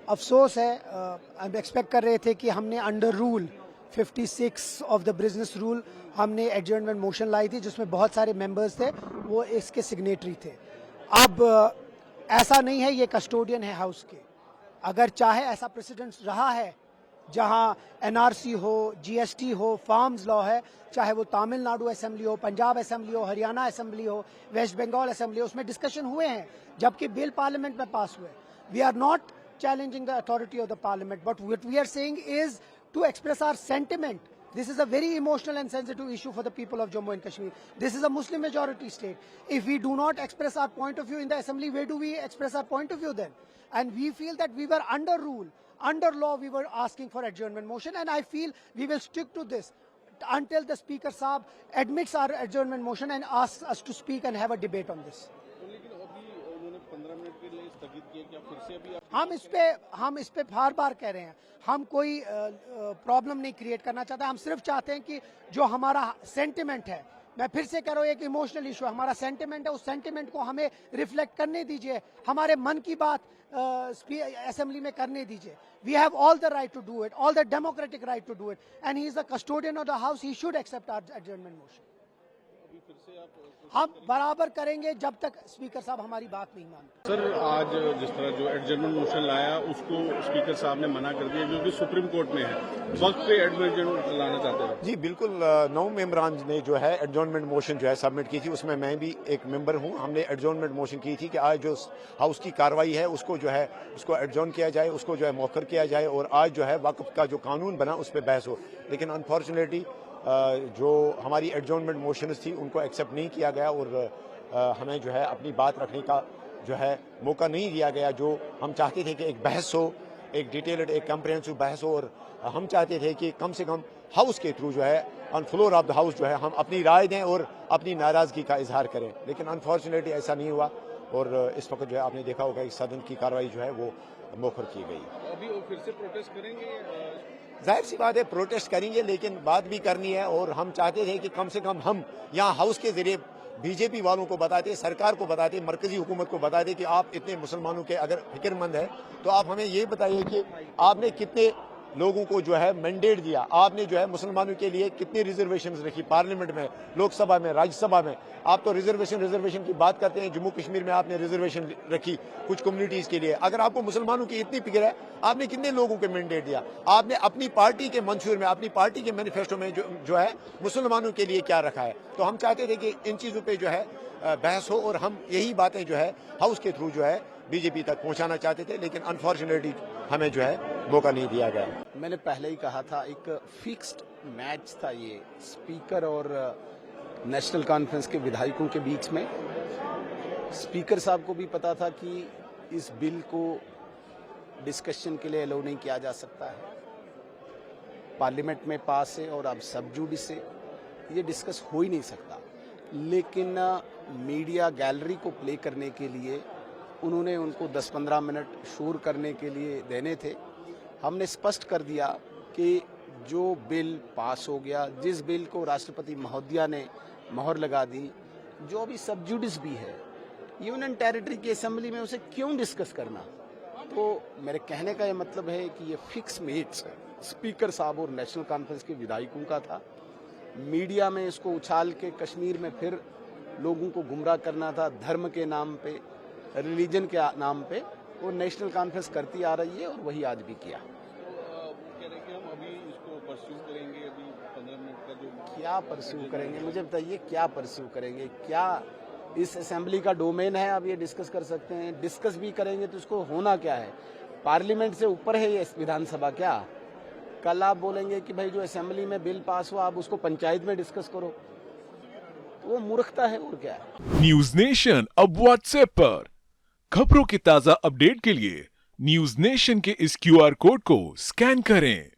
अफसोस है, हम एक्सपेक्ट कर रहे थे कि हमने under rule 56 of the business rule हमने एडजर्नमेंट मोशन लाई थी जिसमें बहुत सारे मेंबर्स थे, वो इसके सिग्नेटरी थे। अब ऐसा नहीं है, ये कस्टोडियन है हाउस के। अगर चाहे ऐसा प्रेसिडेंट रहा है जहां एनआरसी हो, जीएसटी हो, फार्म्स लॉ है, चाहे वो तमिलनाडु असेंबली हो, पंजाब असेंबली हो, हरियाणा असेंबली हो, वेस्ट बंगाल असेंबली हो, उसमें डिस्कशन हुए हैं जबकि बिल पार्लियामेंट में पास हुए। We are not challenging the authority of the parliament, but what we are saying is to express our sentiment. This is a very emotional and sensitive issue for the people of Jammu and Kashmir. This is a Muslim majority state. If we do not express our point of view in the assembly, where do we express our point of view then? And we feel that we were under rule, under law, we were asking for adjournment motion, and I feel we will stick to this until the speaker Saab admits our adjournment motion and asks us to speak and have a debate on this. हम इस पे बार कह रहे हैं, हम कोई problem नहीं create करना चाहते। हम सिर्फ चाहते हैं कि जो हमारा सेंटिमेंट है, मैं फिर से कह रहा हूँ, एक इमोशनल इशू है, हमारा सेंटिमेंट है, उस सेंटिमेंट को हमें रिफ्लेक्ट करने दीजिए, हमारे मन की बात असेंबली में करने दीजिए। We have all the right to do it, all the democratic right to do it, and he is the custodian of the house, he should accept our adjournment motion. हम बराबर करेंगे जब तक स्पीकर साहब हमारी बात नहीं मानते। सर, आज जिस तरह जो एडजर्नमेंट मोशन लाया उसको स्पीकर साहब ने मना कर दिया क्योंकि सुप्रीम कोर्ट में है, वक्त पे एडजर्नमेंट लाना चाहते हैं। जी बिल्कुल, 9 मेंबरान ने जो है एडजर्नमेंट मोशन जो है सबमिट की थी, उसमें मैं भी एक मेंबर हूं। हमने एडजर्नमेंट मोशन की थी कि आज जो हाउस की कार्रवाई है उसको जो है उसको एडजर्न किया जाए, उसको जो है मौखर किया जाए और आज जो है वक्फ का जो कानून बना उस पर बहस हो। लेकिन अनफॉर्चुनेटली जो हमारी एडजर्नमेंट मोशंस थी उनको एक्सेप्ट नहीं किया गया और हमें जो है अपनी बात रखने का जो है मौका नहीं दिया गया। जो हम चाहते थे कि एक बहस हो, एक डिटेल्ड, एक कम्प्रिहेंसिव बहस हो, और हम चाहते थे कि कम से कम हाउस के थ्रू जो है on floor of the house जो है हम अपनी राय दें और अपनी नाराजगी का इजहार करें। लेकिन अनफॉर्चुनेटली ऐसा नहीं हुआ और इस वक्त जो है आपने देखा होगा कि सदन की कार्रवाई जो है वो मौखर की गई। अभी वो फिर से प्रोटेस्ट करेंगे? जाहिर सी बात है प्रोटेस्ट करेंगे, लेकिन बात भी करनी है और हम चाहते थे कि कम से कम हम यहाँ हाउस के जरिए बीजेपी वालों को बताते, सरकार को बताते, मरकजी हुकूमत को बताते कि आप इतने मुसलमानों के अगर फिक्रमंद है तो आप हमें ये बताइए कि आपने कितने लोगों को जो है मैंडेट दिया, आपने जो है मुसलमानों के लिए कितनी रिजर्वेशन रखी पार्लियामेंट में, लोकसभा में, राज्यसभा में। आप तो रिजर्वेशन की बात करते हैं, जम्मू कश्मीर में आपने रिजर्वेशन रखी कुछ कम्युनिटीज के लिए। अगर आपको मुसलमानों की इतनी फिक्र है, आपने कितने लोगों को मैंडेट दिया? आपने अपनी पार्टी के मंशूर में, अपनी पार्टी के मैनिफेस्टो में जो है मुसलमानों के लिए क्या रखा है? तो हम चाहते थे कि इन चीजों पर जो है बहस हो और हम यही बातें जो है हाउस के थ्रू जो है बीजेपी तक पहुंचाना चाहते थे, लेकिन अनफॉर्चुनेटली हमें जो है मौका नहीं दिया गया। मैंने पहले ही कहा था, एक फिक्स्ड मैच था ये स्पीकर और नेशनल कॉन्फ्रेंस के विधायकों के बीच में। स्पीकर साहब को भी पता था कि इस बिल को डिस्कशन के लिए अलाउ नहीं किया जा सकता है, पार्लियामेंट में पास है और अब सब जुडिस से ये डिस्कस हो ही नहीं सकता। लेकिन मीडिया गैलरी को प्ले करने के लिए उन्होंने उनको 10-15 मिनट शोर करने के लिए देने थे। हमने स्पष्ट कर दिया कि जो बिल पास हो गया, जिस बिल को राष्ट्रपति महोदया ने मोहर लगा दी, जो अभी सब जुडिस भी है, यूनियन टेरिटरी की असेंबली में उसे क्यों डिस्कस करना? तो मेरे कहने का ये मतलब है कि ये फिक्स मेट्स स्पीकर साहब और नेशनल कॉन्फ्रेंस के विधायकों का था। मीडिया में इसको उछाल के कश्मीर में फिर लोगों को गुमराह करना था, धर्म के नाम पे, रिलीजन के नाम पे, वो नेशनल कॉन्फ्रेंस करती आ रही है और वही आज भी किया। कह रहे कि हम अभी इसको परस्यू करेंगे, अभी 15 मिनट का जो क्या परस्यू करेंगे? मुझे बताइए क्या परस्यू करेंगे? क्या इस असेंबली का डोमेन है? अब ये डिस्कस कर सकते हैं, डिस्कस भी करेंगे तो इसको होना क्या है? पार्लियामेंट से ऊपर है ये विधानसभा क्या? कल आप बोलेंगे कि भाई जो असेंबली में बिल पास हुआ आप उसको पंचायत में डिस्कस करो, तो वो मूर्खता है और क्या है। न्यूज नेशन अब व्हाट्सएप पर खबरों की ताजा अपडेट के लिए न्यूज नेशन के इस क्यूआर कोड को स्कैन करें।